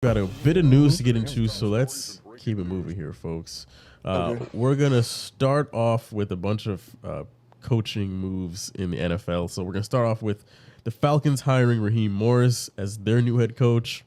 Got a bit of news to get into, so let's keep it moving here, folks. We're going to start off with a bunch of coaching moves in the NFL. So we're going to start off with the Falcons hiring Raheem Morris as their new head coach.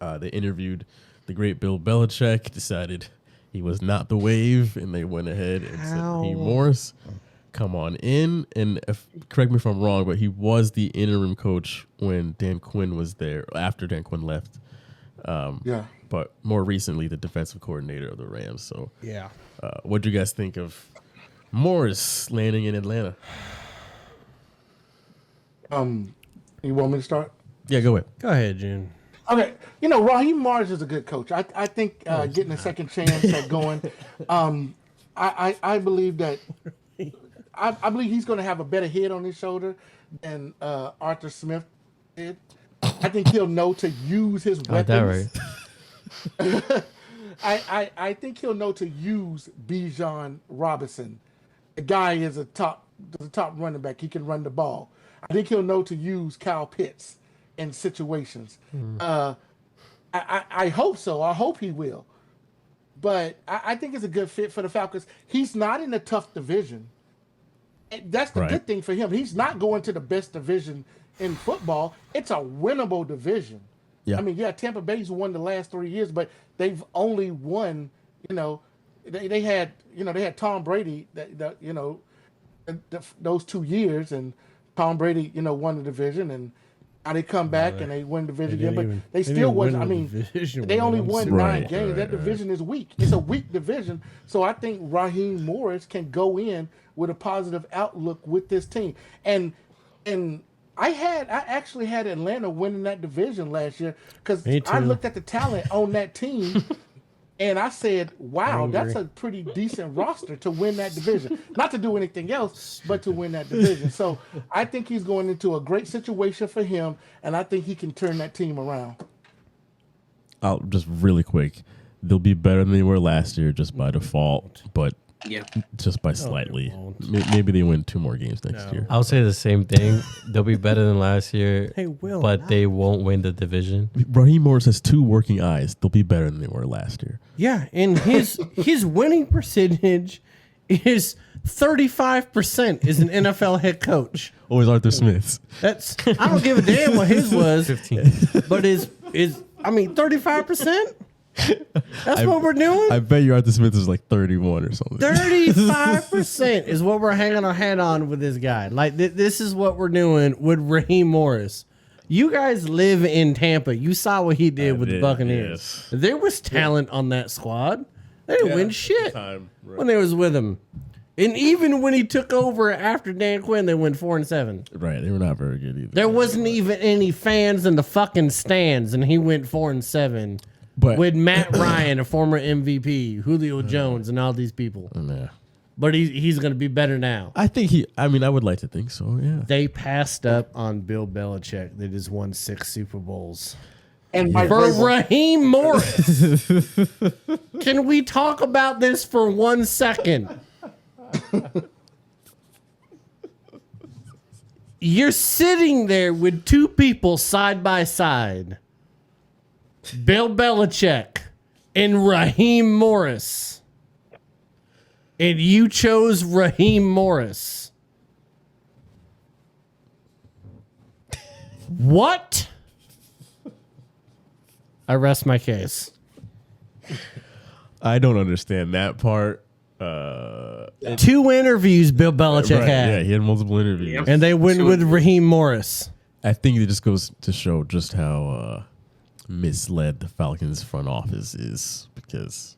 They interviewed the great Bill Belichick, decided he was not the wave, and they went ahead and said, Raheem Morris, come on in. And correct me if I'm wrong, but he was the interim coach when Dan Quinn was there, after Dan Quinn left. But more recently, the defensive coordinator of the Rams. So, what do you guys think of Morris landing in Atlanta? You want me to start? Yeah, go ahead. Go ahead, June. Okay, Raheem Morris is a good coach. I think getting a second chance at going, I believe that I believe he's going to have a better head on his shoulder than Arthur Smith did. I think he'll know to use his weapons. That right. I think he'll know to use Bijan Robinson. The guy is a top running back. He can run the ball. I think he'll know to use Kyle Pitts in situations. I hope so. I hope he will. But I think it's a good fit for the Falcons. He's not in a tough division. That's the good thing for him. He's not going to the best division in football. It's a winnable division. Yeah. I mean, Tampa Bay's won the last 3 years, but they've only won, they had Tom Brady those 2 years, and Tom Brady, won the division, and now they come back and they win the division again, but they still wasn't. I mean, they only won 9 games. That division is weak. It's a weak division. So I think Raheem Morris can go in with a positive outlook with this team. And I actually had Atlanta winning that division last year because I looked at the talent on that team and I said, wow, that's a pretty decent roster to win that division. Not to do anything else, but to win that division. So I think he's going into a great situation for him, and I think he can turn that team around. I'll just really quick. They'll be better than they were last year just by default, but just by slightly. Maybe they win 2 more games next year. I'll say the same thing. They'll be better than last year, they won't win the division. Raheem Morris has 2 working eyes. They'll be better than they were last year. Yeah, and his winning percentage is 35% as an NFL head coach. Always Arthur Smith's. I don't give a damn what his was. 15. But is 35%? That's what we're doing? I bet you Arthur Smith is like 31 or something. 35% is what we're hanging our hat on with this guy. Like, this is what we're doing with Raheem Morris. You guys live in Tampa. You saw what he did with the Buccaneers. Yes. There was talent on that squad. They didn't win shit when they was with him. And even when he took over after Dan Quinn, they went 4-7. Right, they were not very good either. There wasn't even any fans in the fucking stands, and he went 4-7. But with Matt Ryan, a former MVP, Julio Jones, and all these people. But he's going to be better now. I think I would like to think so, yeah. They passed up on Bill Belichick that has won 6 Super Bowls. And for Raheem Morris. Can we talk about this for 1 second? You're sitting there with 2 people side by side. Bill Belichick and Raheem Morris. And you chose Raheem Morris. What? I rest my case. I don't understand that part. 2 interviews Bill Belichick had. Yeah, he had multiple interviews. And they went with Raheem Morris. I think it just goes to show just how misled the Falcons front office is, because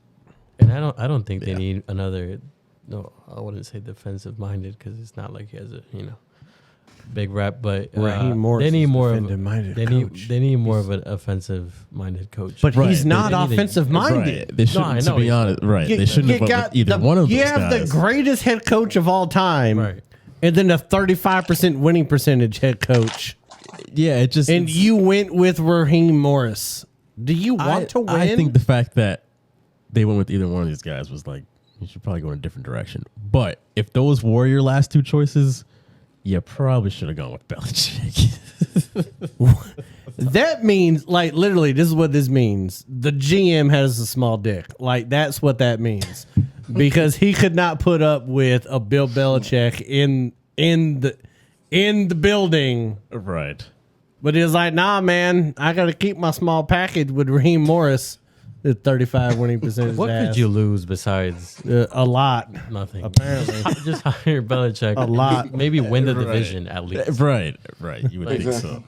I don't think they need another. No, I wouldn't say defensive minded, because it's not like he has a big rep, but Raheem Morris they need more of they need more of an offensive minded coach. But he's not offensive minded. They shouldn't, to be honest. They shouldn't have went with either one of those guys. You have the greatest head coach of all time, and then a 35% winning percentage head coach. Yeah, and you went with Raheem Morris. Do you want to win? I think the fact that they went with either one of these guys was like, you should probably go in a different direction. But if those were your last 2 choices, You probably should have gone with Belichick. That means, like, literally, this is what this means. The GM has a small dick. Like, that's what that means. Because he could not put up with a Bill Belichick in the building. Right. But he was like, nah, man, I got to keep my small package with Raheem Morris at 35 winning percentage. What could you lose besides a lot? nothing? Apparently. Just hire Belichick. A lot. Maybe win the division at least. Right. You would think so.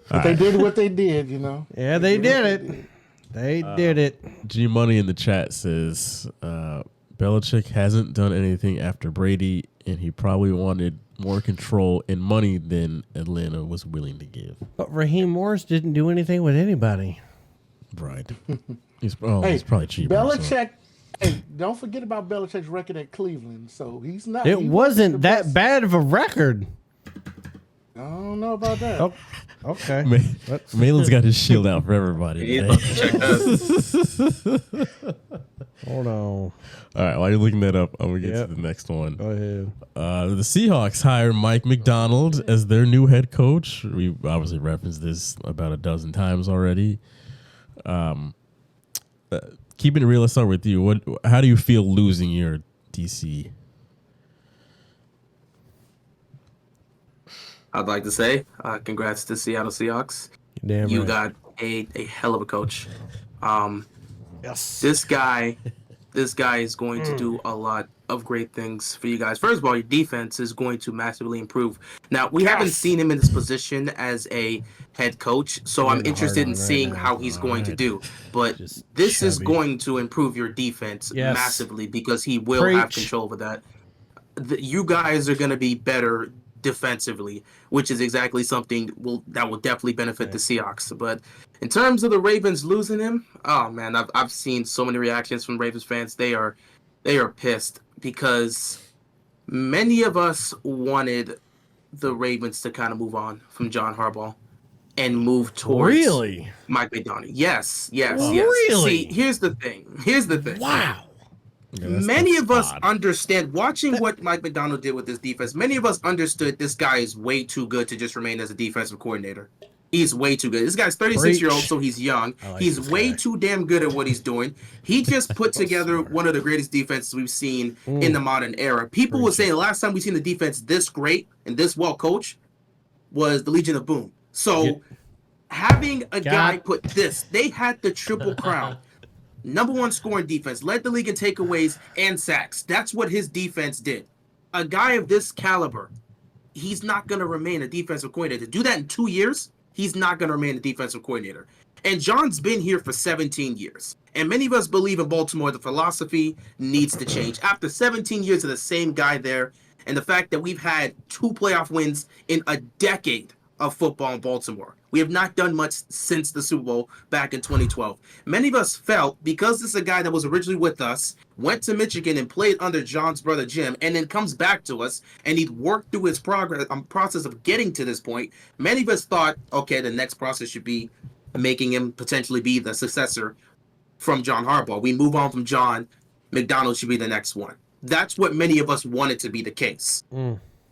But they did what they did, you know. Yeah, they did it. They did it. G Money in the chat says Belichick hasn't done anything after Brady, and he probably wanted more control and money than Atlanta was willing to give. But Raheem Morris didn't do anything with anybody. Right. He's probably cheaper. Belichick. Hey, don't forget about Belichick's record at Cleveland. So he's not. It wasn't that bad of a record. I don't know about that. Oh, okay. Malin's got his shield out for everybody. He's about to check that. Hold on. All right, while you're looking that up, I'm going to get to the next one. Go ahead. The Seahawks hire Mike Macdonald as their new head coach. We obviously referenced this about a dozen times already. Keeping it real, let's start with you. How do you feel losing your DC? I'd like to say congrats to Seattle Seahawks. Damn You right. got a hell of a coach. Yes. This guy is going to do a lot of great things for you guys. First of all, your defense is going to massively improve. Now, we haven't seen him in this position as a head coach, so I'm interested in seeing how he's going to do. But this is going to improve your defense massively because he will have control over that. You guys are going to be better defensively, which is exactly something that will definitely benefit the Seahawks. But in terms of the Ravens losing him, oh man, I've seen so many reactions from Ravens fans. They are pissed because many of us wanted the Ravens to kind of move on from John Harbaugh and move towards Mike Macdonald. Yes. Really? See, here's the thing. Wow. Yeah, many of us understand, watching what Mike Macdonald did with this defense, many of us understood this guy is way too good to just remain as a defensive coordinator. He's way too good. This guy's 36-year-old, so he's young. He's way too damn good at what he's doing. He just put together one of the greatest defenses we've seen in the modern era. People were saying the last time we've seen the defense this great and this well coached was the Legion of Boom. So having a guy put this, they had the triple crown. Number one scoring defense, led the league in takeaways and sacks. That's what his defense did. A guy of this caliber, he's not going to remain a defensive coordinator. To do that in 2 years, he's not going to remain a defensive coordinator. And John's been here for 17 years. And many of us believe in Baltimore, the philosophy needs to change. After 17 years of the same guy there, and the fact that we've had 2 playoff wins in a decade of football in Baltimore. We have not done much since the Super Bowl back in 2012. Many of us felt, because this is a guy that was originally with us, went to Michigan and played under John's brother Jim, and then comes back to us, and he'd worked through his process of getting to this point. Many of us thought, okay, the next process should be making him potentially be the successor from John Harbaugh. We move on from John. Macdonald should be the next one. That's what many of us wanted to be the case.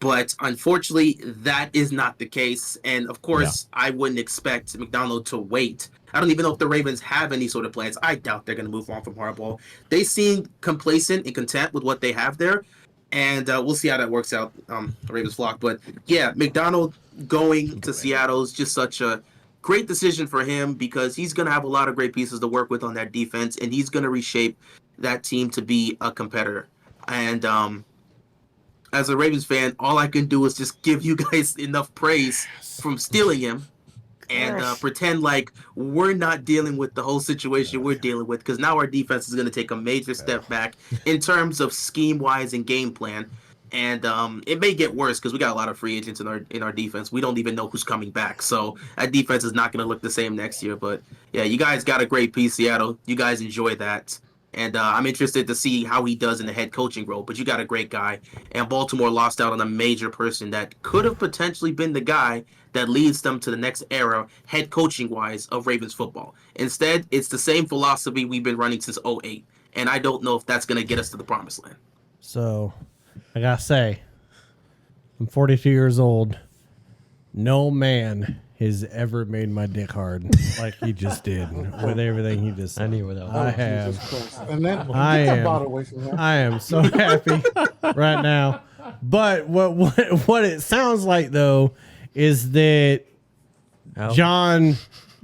But unfortunately, that is not the case. And of course, I wouldn't expect Macdonald to wait. I don't even know if the Ravens have any sort of plans. I doubt they're going to move on from Harbaugh. They seem complacent and content with what they have there. And we'll see how that works out, the Ravens flock. But yeah, Macdonald going to Seattle is just such a great decision for him because he's going to have a lot of great pieces to work with on that defense. And he's going to reshape that team to be a competitor. And as a Ravens fan, all I can do is just give you guys enough praise from stealing him and pretend like we're not dealing with the whole situation we're dealing with, because now our defense is going to take a major step back in terms of scheme-wise and game plan. And it may get worse because we got a lot of free agents in our defense. We don't even know who's coming back. So that defense is not going to look the same next year. But, yeah, you guys got a great piece, Seattle. You guys enjoy that. And I'm interested to see how he does in the head coaching role. But you got a great guy. And Baltimore lost out on a major person that could have potentially been the guy that leads them to the next era, head coaching-wise, of Ravens football. Instead, it's the same philosophy we've been running since 2008. And I don't know if that's going to get us to the promised land. So, I got to say, I'm 42 years old. No man has ever made my dick hard like he just did with everything he just said. I knew what that was. I have. And then I get that am. bottle away from him. I am so happy right now. But what it sounds like though is that John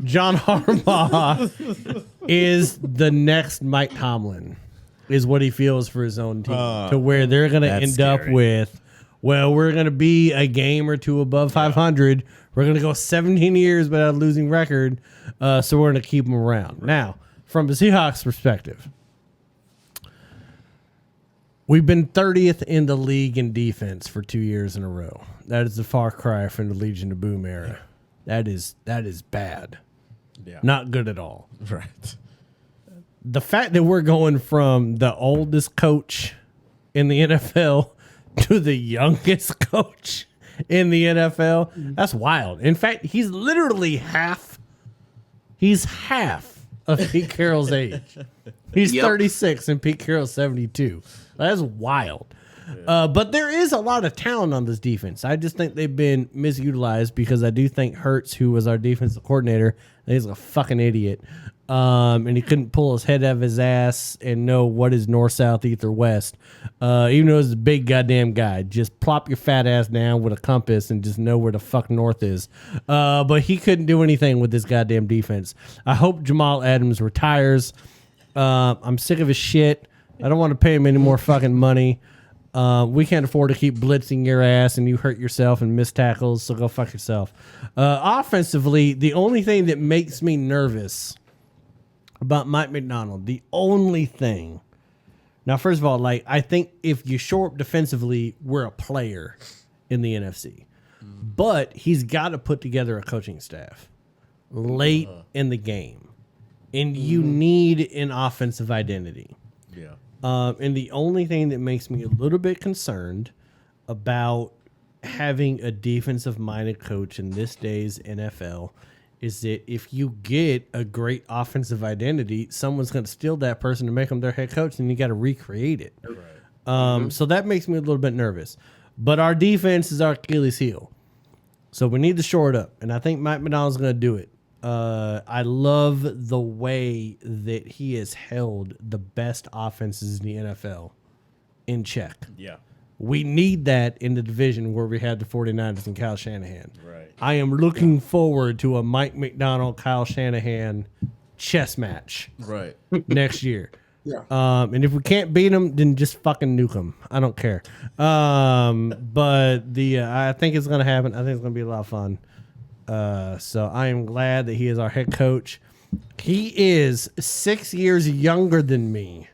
Harbaugh is the next Mike Tomlin, is what he feels for his own team, to where they're going to end up with, well, we're going to be a game or two above 500. We're going to go 17 years without a losing record, so we're going to keep them around. Now, from the Seahawks perspective, we've been 30th in the league in defense for 2 years in a row. That is a far cry from the Legion of Boom era. That is bad. Yeah. Not good at all. Right. The fact that we're going from the oldest coach in the NFL to the youngest coach in the NFL, that's wild. In fact, he's literally half of Pete Carroll's age. He's 36 and Pete Carroll's 72. That's wild. Yeah. But there is a lot of talent on this defense. I just think they've been misutilized because I do think Hurts, who was our defensive coordinator, he's a fucking idiot. And he couldn't pull his head out of his ass and know what is north, south, east, or west. Even though he's a big goddamn guy. Just plop your fat ass down with a compass and just know where the fuck north is. But he couldn't do anything with this goddamn defense. I hope Jamal Adams retires. I'm sick of his shit. I don't want to pay him any more fucking money. We can't afford to keep blitzing your ass and you hurt yourself and miss tackles, so go fuck yourself. Offensively, the only thing that makes me nervous about Mike Macdonald, the only thing. Now, first of all, like, I think if you shore up defensively, we're a player in the NFC. But he's got to put together a coaching staff late in the game. And you need an offensive identity. Yeah. And the only thing that makes me a little bit concerned about having a defensive-minded coach in this day's NFL is that if you get a great offensive identity, someone's going to steal that person to make them their head coach, and you got to recreate it. Right. So that makes me a little bit nervous. But our defense is our Achilles heel. So we need to shore it up, and I think Mike Macdonald's going to do it. I love the way that he has held the best offenses in the NFL in check. Yeah. We need that in the division where we had the 49ers and Kyle Shanahan. Right. I am looking forward to a Mike Macdonald, Kyle Shanahan chess match next year. Yeah. And if we can't beat them, then just fucking nuke them. I don't care. But I think it's going to happen. I think it's going to be a lot of fun. So I am glad that he is our head coach. He is 6 years younger than me,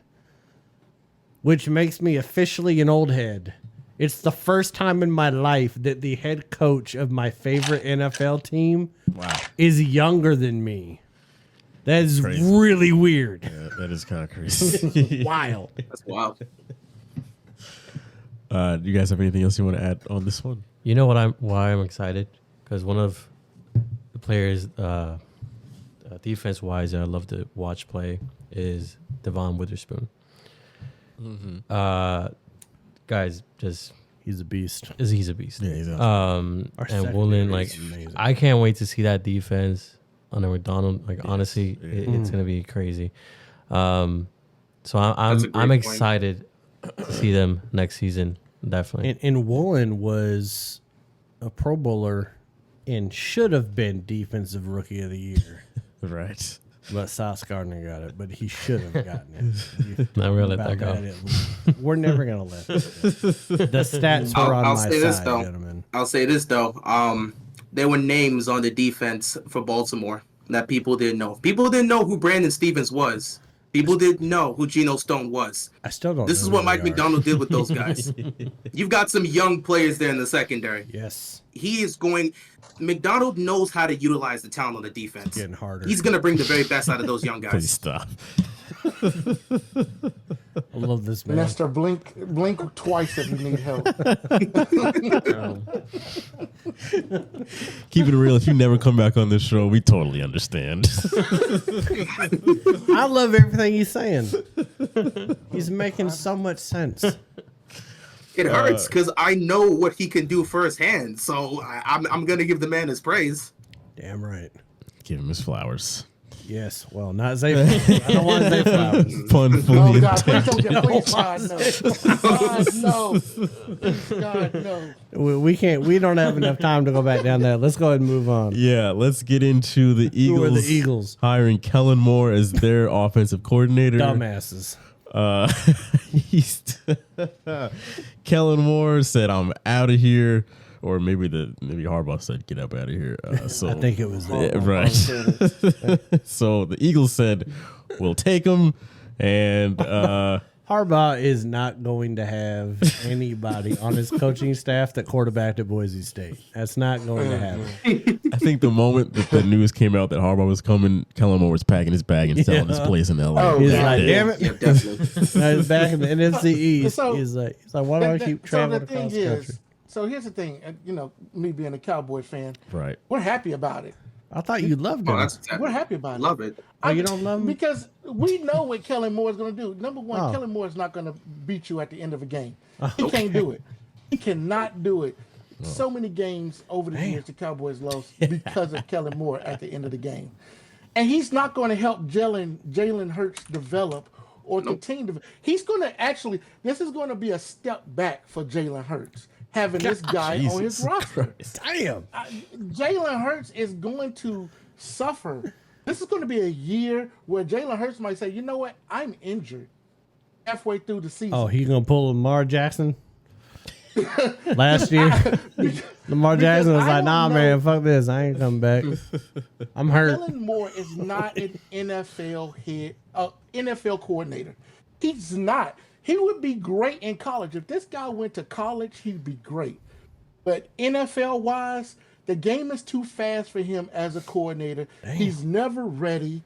which makes me officially an old head. It's the first time in my life that the head coach of my favorite NFL team is younger than me. That is really weird. Yeah, that is kind of crazy. Wild. That's wild. Do you guys have anything else you want to add on this one? You know why I'm excited? Because one of the players, defense-wise, that I love to watch play is Devon Witherspoon. Mm-hmm. Guys, just he's a beast. He's a beast. Yeah, he's awesome. And Woolen, like, amazing. I can't wait to see that defense under McDonald. Like, honestly, it's gonna be crazy. So I'm excited to see them next season. Definitely. And Woolen was a Pro Bowler and should have been Defensive Rookie of the Year. Right. But Sauce Gardner got it, but he should have gotten it. Not really let that go. We're never going to let the stats were on my side, gentlemen. I'll say this, though. There were names on the defense for Baltimore that people didn't know. People didn't know who Brandon Stevens was. People didn't know who Geno Stone was. I still don't know. This is what Mike Macdonald did with those guys. You've got some young players there in the secondary. Yes. McDonald knows how to utilize the talent on the defense. It's getting harder. He's going to bring the very best out of those young guys. Please stop. I love this man. Nestor, blink twice if you need help. Keep it real. If you never come back on this show, we totally understand. I love everything he's saying. He's making so much sense. It hurts because I know what he can do firsthand. So I'm gonna give the man his praise. Damn right. Give him his flowers. Yes. Well, not Zay. I don't want Zay flowers. Fun, fully Oh God, please intended. God, no. God, no. We can't. We don't have enough time to go back down there. Let's go ahead and move on. Yeah, let's get into the Eagles. Who are the Eagles? Hiring Kellen Moore as their offensive coordinator. Dumbasses. Kellen Moore said, "I'm out of here," or maybe Harbaugh said, "Get up out of here." So I think it was that. right. So the Eagles said, "We'll take him," and Harbaugh is not going to have anybody on his coaching staff that quarterbacked at Boise State. That's not going to happen. I think the moment that the news came out that Harbaugh was coming, Kellen Moore was packing his bag and selling his place in LA. Oh, He's yeah. like, damn it. Yeah, definitely. Now he's back in the NFC East. So- he's like, why do I keep traveling across the country? So here's the thing, me being a Cowboy fan, Right. we're happy about it. I thought you loved him. Oh, that's We're happy about it. Love it. Oh, you don't love him? Because we know what Kellen Moore is going to do. Number one, Oh. Kellen Moore is not going to beat you at the end of a game. He can't do it. He cannot do it. So many games over the years the Cowboys lost because of Kellen Moore at the end of the game. And he's not going to help Jalen Hurts develop or continue to. He's going to actually, this is going to be a step back for Jalen Hurts, having this guy on his roster. Damn. Jalen Hurts is going to suffer. This is going to be a year where Jalen Hurts might say, you know what, I'm injured halfway through the season. Oh, he going to pull Lamar Jackson? Last year, Lamar Jackson was I like, don't nah, know. man, fuck this. I ain't coming back. I'm hurt. Kellen Moore is not an NFL coordinator. He's not. He would be great in college. If this guy went to college, he'd be great. But NFL wise, the game is too fast for him as a coordinator. Damn. He's never ready.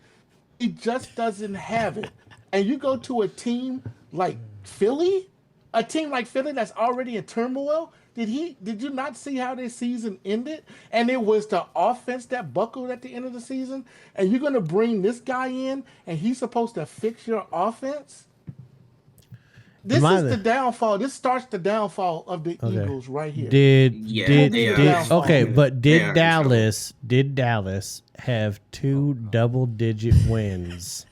He just doesn't have it. And you go to a team like Philly, that's already in turmoil. Did you not see how their season ended? And it was the offense that buckled at the end of the season. And you're gonna bring this guy in, and he's supposed to fix your offense. This is the downfall. This starts the downfall of the Eagles right here. But did Dallas have 2 double-digit wins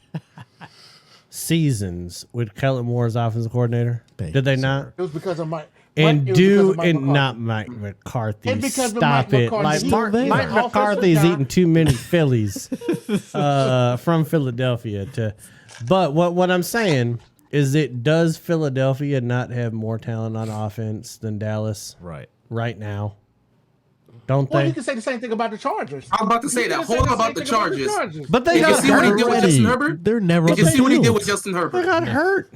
seasons with Kellen Moore as offensive coordinator? Did they not? It was because of Mike. Not Mike McCarthy. And because of Stop Mike it! McCarthy. Mike He's an McCarthy's offensive guy. eating too many Phillies from Philadelphia. But what I'm saying is, does Philadelphia not have more talent on offense than Dallas right now? Don't Well, they? you can say the same thing about the Chargers. I'm about to say that. Hold on about the Chargers. But they Did you got see what he hurt. did with Justin Herbert? They're never. Did you see what he did with Justin They Herbert got hurt.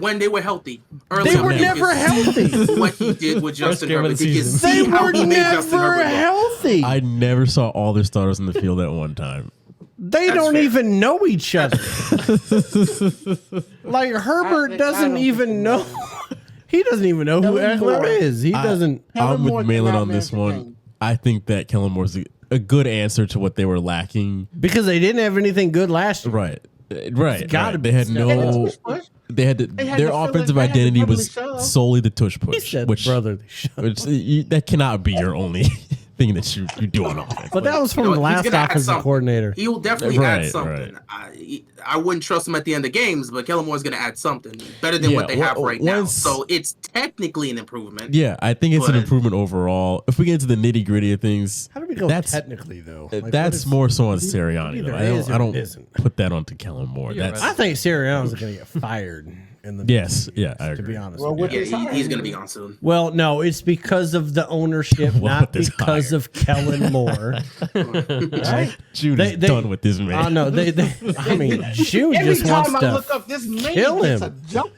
when they were healthy? Early They on, were you never could see healthy. What he did with Justin game of the Herbert? Did you season. They see how were he made Justin never Herbert look? healthy. I never saw all their starters in the field at one time. They That's don't fair. even know each other. Like Herbert doesn't even know. He doesn't even know who Kellen Eckler Moore. is. He doesn't. I'm Moore with Malin cannot on this manage the one. game. I think that Kellen Moore's a good answer to what they were lacking. Because they didn't have anything good last year. Right. gotta be. They had And no. the push. They had had their to fill offensive it. They had to identity brotherly was shove. solely the tush He push, said, which brother. that cannot be your only thing that you do on offense. But that was from You know, the he's last gonna add offensive something. coordinator. He will definitely Right, add something. right. I wouldn't trust him at the end of games, but Kellen Moore's going to add something better than Yeah, what they have right now. once- So it's technically an improvement. Yeah, I think it's an But- improvement overall. If we get into the nitty gritty of things, How do we go that's technically, though? Like, that's what is- more so on Sirianni. either Though. is or I don't isn't. put that onto Kellen Moore. That's I think Sirianni's going to get fired in the yes, yeah, I to agree. be honest Well, with you. with Yeah, this he's hiring, going to be on soon. Well, no, it's because of the ownership, Well, not with this because hire. of Kellen Moore. Right? June They- is they- done with this man. I know I mean, June Every just wants time I to look up, this man kill gets him. a jump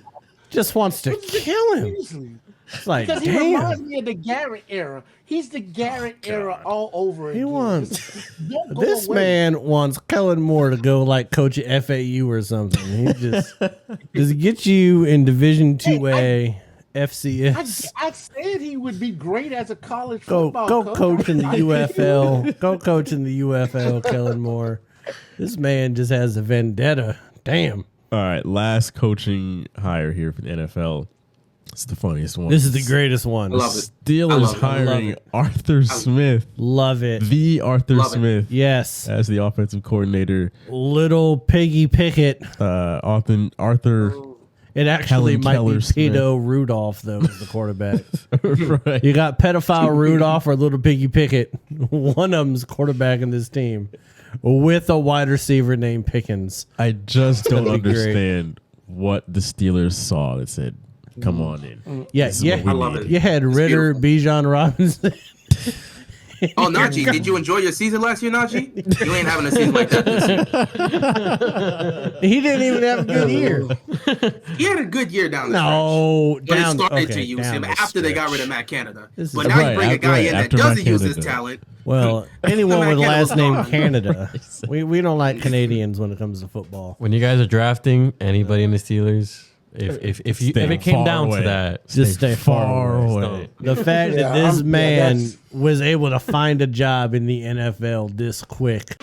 kill him. easily. It's like, Because he reminds damn. me of the Garrett era. He's the Garrett era all over again. He wants Don't go this away. man wants Kellen Moore to go like coach at FAU or something. He just get you in Division 2A FCS. I said he would be great as a college Go football coach in the UFL. Go coach in the UFL, Kellen Moore. This man just has a vendetta. Damn. All right, last coaching hire here for the NFL. It's the funniest one. This is the greatest one. I love it. Steelers hiring Arthur Smith. Love it. The Arthur Smith. Yes. As the offensive coordinator. Little Piggy Pickett. Arthur. It actually might Keller be Smith. Pedo Rudolph, though, as the quarterback. Right. You got pedophile Rudolph or Little Piggy Pickett. One of them's quarterbacking this team with a wide receiver named Pickens. I just don't That'd be great. understand what the Steelers saw that said, "Come on in." Yeah, I love it. You had Ritter, Bijan Robinson. Oh, Najee, did you enjoy your season last year, Najee? You ain't having a season like that this year. He didn't even have a good year. He had a good year down the No, stretch. But it down. started Okay, to use down him the after they got stretch. rid of Matt Canada. This is- But now Right, you bring a guy in that after doesn't Matt use his Canada. talent. Well, anyone Matt with a Canada last was name gone. Canada. We don't like Canadians when it comes to football. When you guys are drafting anybody in the Steelers, if it came far down away. to that, Just stay far away. The fact that this man was able to find a job in the NFL this quick.